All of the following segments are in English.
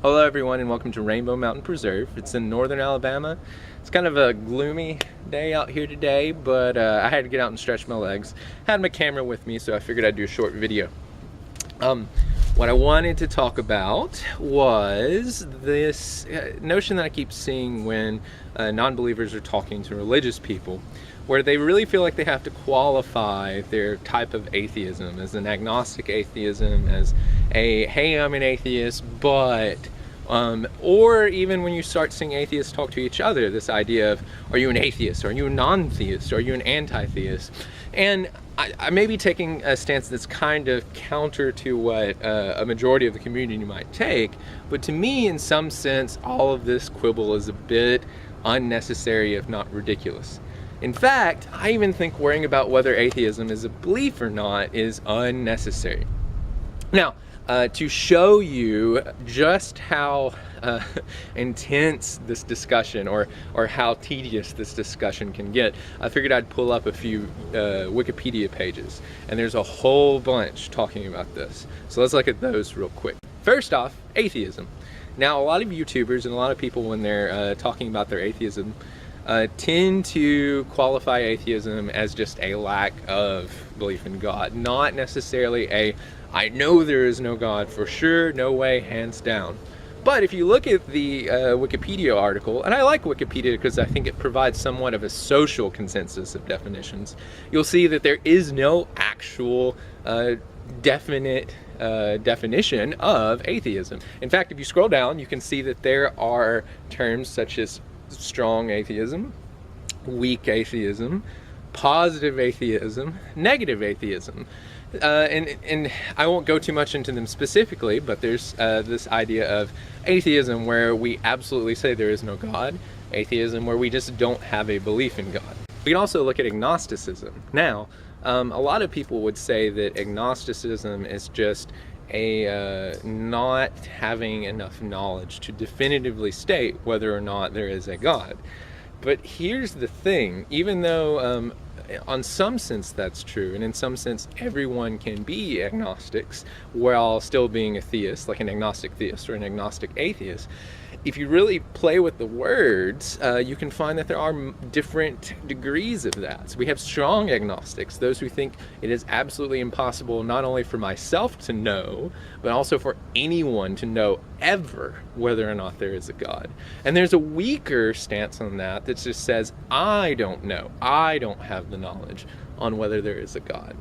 Hello everyone and welcome to Rainbow Mountain Preserve. It's in northern Alabama. It's kind of a gloomy day out here today, but I had to get out and stretch my legs. Had my camera with me, so I figured I'd do a short video. What I wanted to talk about was this notion that I keep seeing when non-believers are talking to religious people, where they really feel like they have to qualify their type of atheism as an agnostic atheism, as a, hey, I'm an atheist, but, or even when you start seeing atheists talk to each other, this idea of, are you an atheist? Are you a non-theist? Are you an anti-theist? And I may be taking a stance that's kind of counter to what a majority of the community might take, but to me, in some sense, all of this quibble is a bit unnecessary, if not ridiculous. In fact, I even think worrying about whether atheism is a belief or not is unnecessary. Now, to show you just how intense this discussion or how tedious this discussion can get, I figured I'd pull up a few Wikipedia pages, and there's a whole bunch talking about this. So let's look at those real quick. First off, atheism. Now, a lot of YouTubers and a lot of people, when they're talking about their atheism, tend to qualify atheism as just a lack of belief in God, not necessarily a, I know there is no God for sure, no way, hands down. But if you look at the Wikipedia article, and I like Wikipedia because I think it provides somewhat of a social consensus of definitions, you'll see that there is no actual definite definition of atheism. In fact, if you scroll down, you can see that there are terms such as strong atheism, weak atheism, positive atheism, negative atheism. And I won't go too much into them specifically, but there's this idea of atheism where we absolutely say there is no God, atheism where we just don't have a belief in God. We can also look at agnosticism. Now, a lot of people would say that agnosticism is just a not having enough knowledge to definitively state whether or not there is a God. But here's the thing, even though on some sense that's true, and in some sense everyone can be agnostics while still being a theist, like an agnostic theist or an agnostic atheist, if you really play with the words, you can find that there are different degrees of that. So we have strong agnostics, those who think it is absolutely impossible not only for myself to know, but also for anyone to know ever whether or not there is a God. And there's a weaker stance on that that just says, I don't know, I don't have the knowledge on whether there is a God.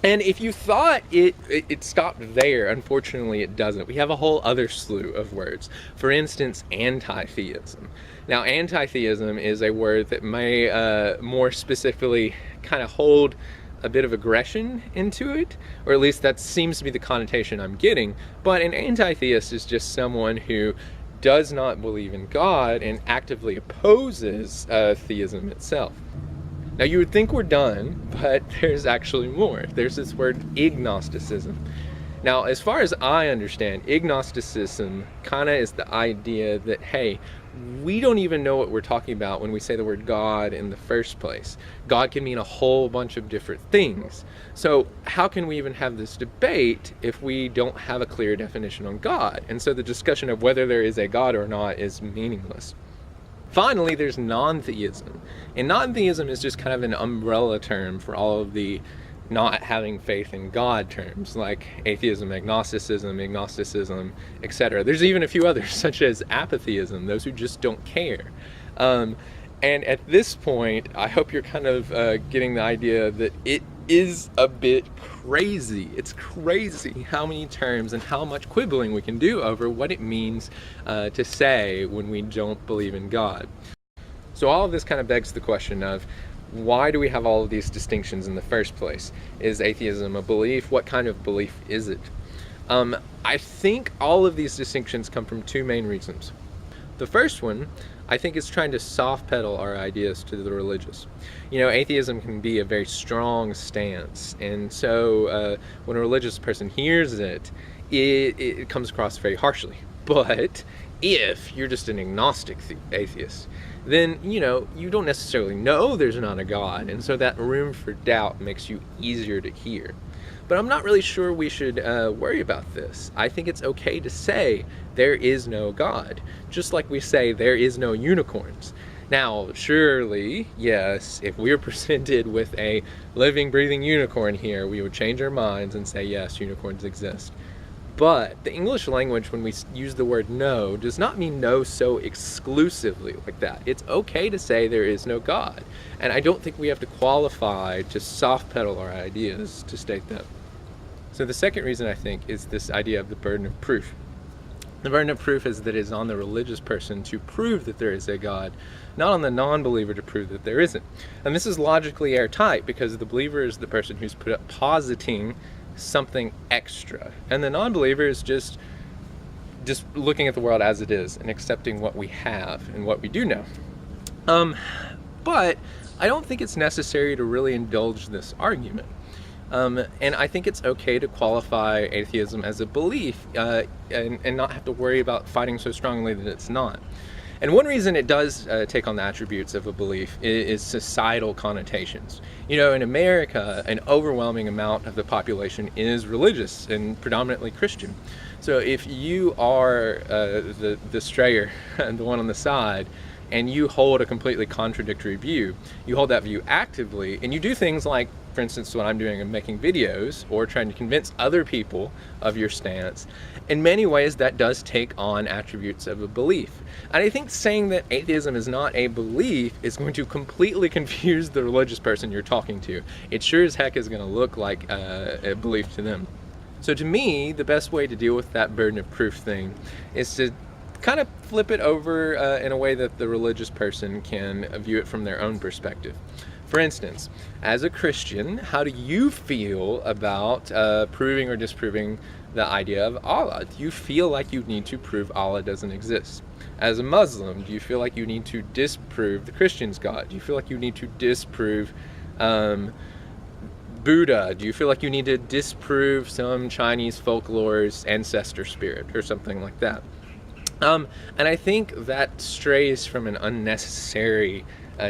And if you thought it stopped there, unfortunately it doesn't. We have a whole other slew of words. For instance, anti-theism. Now, anti-theism is a word that may more specifically kind of hold a bit of aggression into it, or at least that seems to be the connotation I'm getting. But an anti-theist is just someone who does not believe in God and actively opposes theism itself. Now, you would think we're done, but there's actually more. There's this word agnosticism. Now, as far as I understand, agnosticism kind of is the idea that, hey, we don't even know what we're talking about when we say the word God in the first place. God can mean a whole bunch of different things. So how can we even have this debate if we don't have a clear definition on God? And so the discussion of whether there is a God or not is meaningless. Finally, there's non-theism. And non-theism is just kind of an umbrella term for all of the not having faith in God terms, like atheism, agnosticism, etc. There's even a few others, such as apatheism, those who just don't care. And at this point, I hope you're kind of getting the idea that it is a bit crazy. It's crazy how many terms and how much quibbling we can do over what it means to say when we don't believe in God. So all of this kind of begs the question of, why do we have all of these distinctions in the first place? Is atheism a belief? What kind of belief is it? I think all of these distinctions come from two main reasons. The first one, I think, is trying to soft pedal our ideas to the religious. You know, atheism can be a very strong stance, and so when a religious person hears it, it comes across very harshly. But if you're just an agnostic atheist, then, you know, you don't necessarily know there's not a God, and so that room for doubt makes you easier to hear. But I'm not really sure we should worry about this. I think it's okay to say there is no God, just like we say there is no unicorns. Now, surely, yes, if we were presented with a living, breathing unicorn here, we would change our minds and say, yes, unicorns exist. But the English language, when we use the word no, does not mean no so exclusively like that. It's okay to say there is no God. And I don't think we have to qualify to soft pedal our ideas to state that. So the second reason, I think, is this idea of the burden of proof. The burden of proof is that it is on the religious person to prove that there is a God, not on the non-believer to prove that there isn't. And this is logically airtight because the believer is the person who's positing something extra, and the non-believer is just looking at the world as it is and accepting what we have and what we do know. But I don't think it's necessary to really indulge this argument. And I think it's okay to qualify atheism as a belief and not have to worry about fighting so strongly that it's not. And one reason it does take on the attributes of a belief is societal connotations. You know, in America, an overwhelming amount of the population is religious and predominantly Christian. So if you are the strayer, the one on the side, and you hold a completely contradictory view, you hold that view actively, and you do things like, for instance, what I'm doing, I'm making videos or trying to convince other people of your stance. In many ways, that does take on attributes of a belief. And I think saying that atheism is not a belief is going to completely confuse the religious person you're talking to. It sure as heck is going to look like a belief to them. So to me, the best way to deal with that burden of proof thing is to kind of flip it over in a way that the religious person can view it from their own perspective. For instance, as a Christian, how do you feel about proving or disproving the idea of Allah? Do you feel like you need to prove Allah doesn't exist? As a Muslim, do you feel like you need to disprove the Christian's God? Do you feel like you need to disprove Buddha? Do you feel like you need to disprove some Chinese folklore's ancestor spirit or something like that? And I think that strays from an unnecessary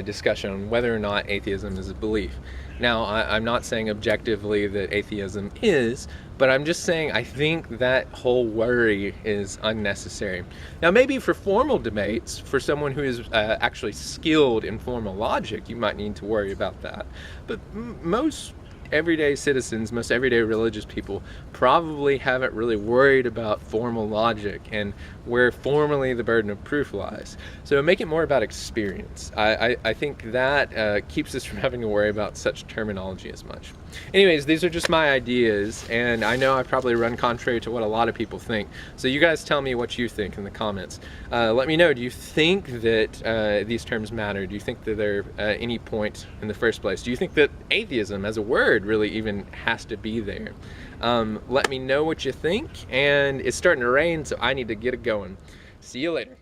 discussion on whether or not atheism is a belief. Now, I'm not saying objectively that atheism is, but I'm just saying I think that whole worry is unnecessary. Now, maybe for formal debates, for someone who is actually skilled in formal logic, you might need to worry about that. But most everyday citizens, most everyday religious people probably haven't really worried about formal logic and where formally the burden of proof lies. So make it more about experience. I think that keeps us from having to worry about such terminology as much. Anyways, these are just my ideas, and I know I probably run contrary to what a lot of people think. So you guys tell me what you think in the comments. Let me know, do you think that these terms matter? Do you think that they're any point in the first place? Do you think that atheism as a word really even has to be there? Let me know what you think, and it's starting to rain, so I need to get it going. See you later.